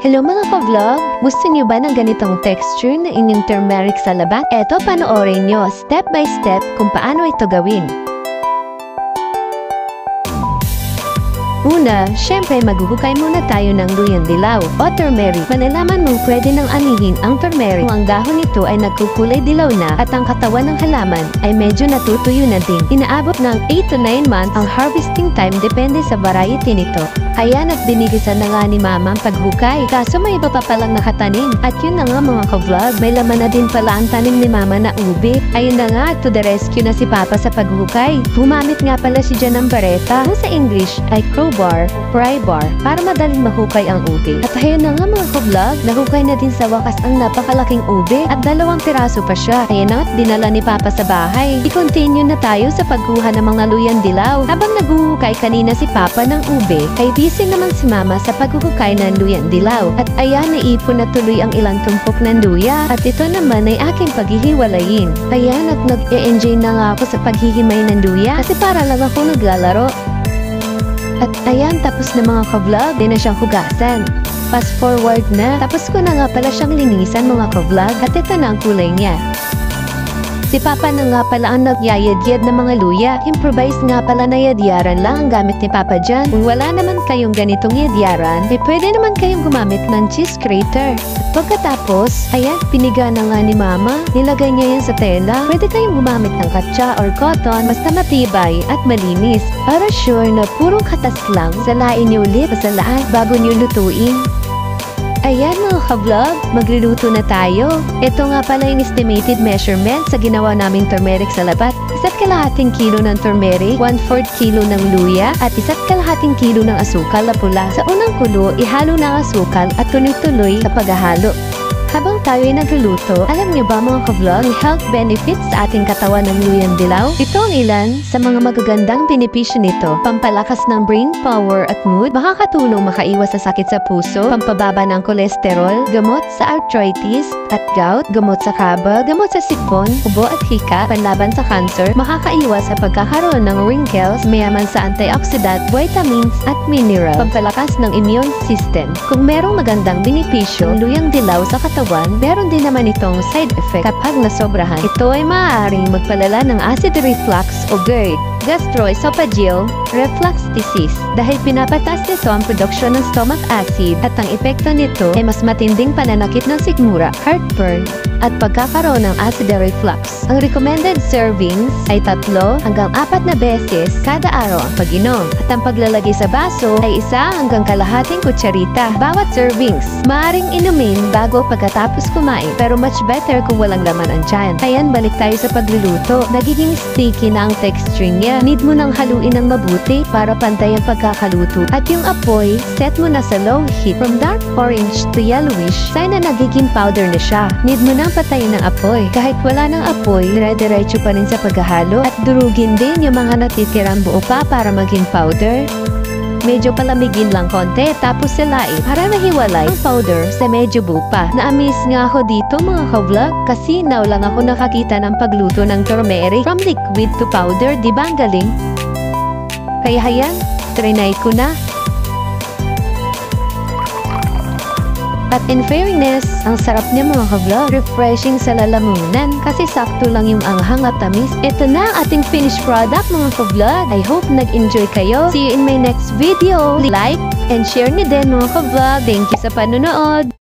Hello mga ka-vlog! Gusto niyo ba ng ganitong texture na inyong turmeric sa labat? Eto, panoorin nyo step by step kung paano ito gawin. Una, syempre maghuhukay muna tayo ng luyang dilaw o turmeric. Malalaman mong pwede nang anihin ang turmeric kung ang dahon nito ay nagkukulay dilaw na at ang katawan ng halaman ay medyo natutuyo na din. Inaabot ng 8 to 9 months ang harvesting time depende sa variety nito. Ayan at binigisan na nga ni Mama ang paghukay. Kaso may iba pa palang nakatanim. At yun na nga mga ka-vlog, may laman na din pala ang tanim ni Mama na ube. Ayun na nga, to the rescue na si Papa sa paghukay. Gumamit nga pala si Jan ng bareta, kung sa English ay crowbar, pry bar, para madaling mahukay ang ube. At ayun na nga mga ka-vlog, nahukay na din sa wakas ang napakalaking ube at 2 piraso pa siya. Ayun na at dinala ni Papa sa bahay. I-continue na tayo sa pagkuha ng mga luyang dilaw. Habang naghuhukay kanina si Papa ng ube, ay busy naman si Mama sa paghuhukay ng luyang dilaw. At ayan, naipon na tuloy ang ilang tumpok ng luya. At ito naman ay aking paghihiwalayin. Ayan, at nag-e-enjoy na nga ako sa paghihimay ng luya kasi para lang ako naglalaro. At ayan, tapos na mga ka-vlog, di na siyang hugasan. Fast forward na, tapos ko na nga pala siyang linisan mga ka-vlog at ito na ang kulay niya. Si Papa na nga pala ang nagyayadyad ng mga luya. Improvise nga pala na yadyaran lang ang gamit ni Papa dyan. Kung wala naman kayong ganitong yadyaran, pwede naman kayong gumamit ng cheese grater. At pagkatapos, ayan, piniga na nga ni Mama. Nilagay niya yan sa tela. Pwede kayong gumamit ng katsa or cotton, basta matibay at malinis. Para sure na purong katas lang, salain niyo ulit sa lahat bago niyo lutuin. Ayan mga ka-vlog, magluluto na tayo. Ito nga pala yung estimated measurement sa ginawa naming turmeric sa labat. 1.5 kilo ng turmeric, 1/4 kilo ng luya, at 1.5 kilo ng asukal na pula. Sa unang kulo, ihalo na ang asukal at tuloy-tuloy sa paghahalo. Habang tayo ay nagluluto, alam niyo ba mga ka-vlog, health benefits sa ating katawan ng luyang dilaw? Ito ang ilan sa mga magagandang benepisyo nito. Pampalakas ng brain power at mood, makakatulong makaiwas sa sakit sa puso, pampababa ng kolesterol, gamot sa arthritis at gout, gamot sa kaba, gamot sa sipon, ubo at hika, panlaban sa cancer, makakaiwas sa pagkakaroon ng wrinkles, mayaman sa antioxidant, vitamins at mineral, pampalakas ng immune system. Kung merong magandang benepisyo, luyang dilaw sa katawan, meron din naman itong side effect kapag nasobrahan. Ito ay maaaring magpalala ng acid reflux o GERD, gastroesophageal reflux disease, dahil pinapataas nito ang produksyon ng stomach acid at ang epekto nito ay mas matinding pananakit ng sikmura, heartburn, at pagkakaroon ng acid reflux. Ang recommended servings ay 3 hanggang 4 na beses kada araw ang pag-inom. At ang paglalagay sa baso ay 1 hanggang kalahating kutsarita bawat servings. Maaring inumin bago pagkatapos kumain, pero much better kung walang laman ang tiyan. Ayan, balik tayo sa pagluluto. Nagiging sticky na ang texture niya. Need mo nang haluin ng mabuti para pantay ang pagkakaluto. At yung apoy, set mo na sa low heat. From dark orange to yellowish, sign na nagiging powder na siya. Need mo nang patayin ng apoy. Kahit wala ng apoy, dire-diretso pa rin sa paghahalo at durugin din yung mga natitirang buo pa para maging powder. Medyo palamigin lang konti tapos silain para mahiwalay ang powder sa medyo buo pa. Na-amaze nga ako dito mga ka-vlog kasi now lang ako nakakita ng pagluto ng turmeric from liquid to powder. Diba ang galing? Kaya hayan, trinay ko na. At in fairness, ang sarap niya mga ka-vlog. Refreshing sa lalamunan kasi sakto lang yung anghang at tamis. Ito na ang ating finished product mga ka-vlog. I hope nag-enjoy kayo. See you in my next video. Like and share niyo din mga ka-vlog. Thank you sa panonood.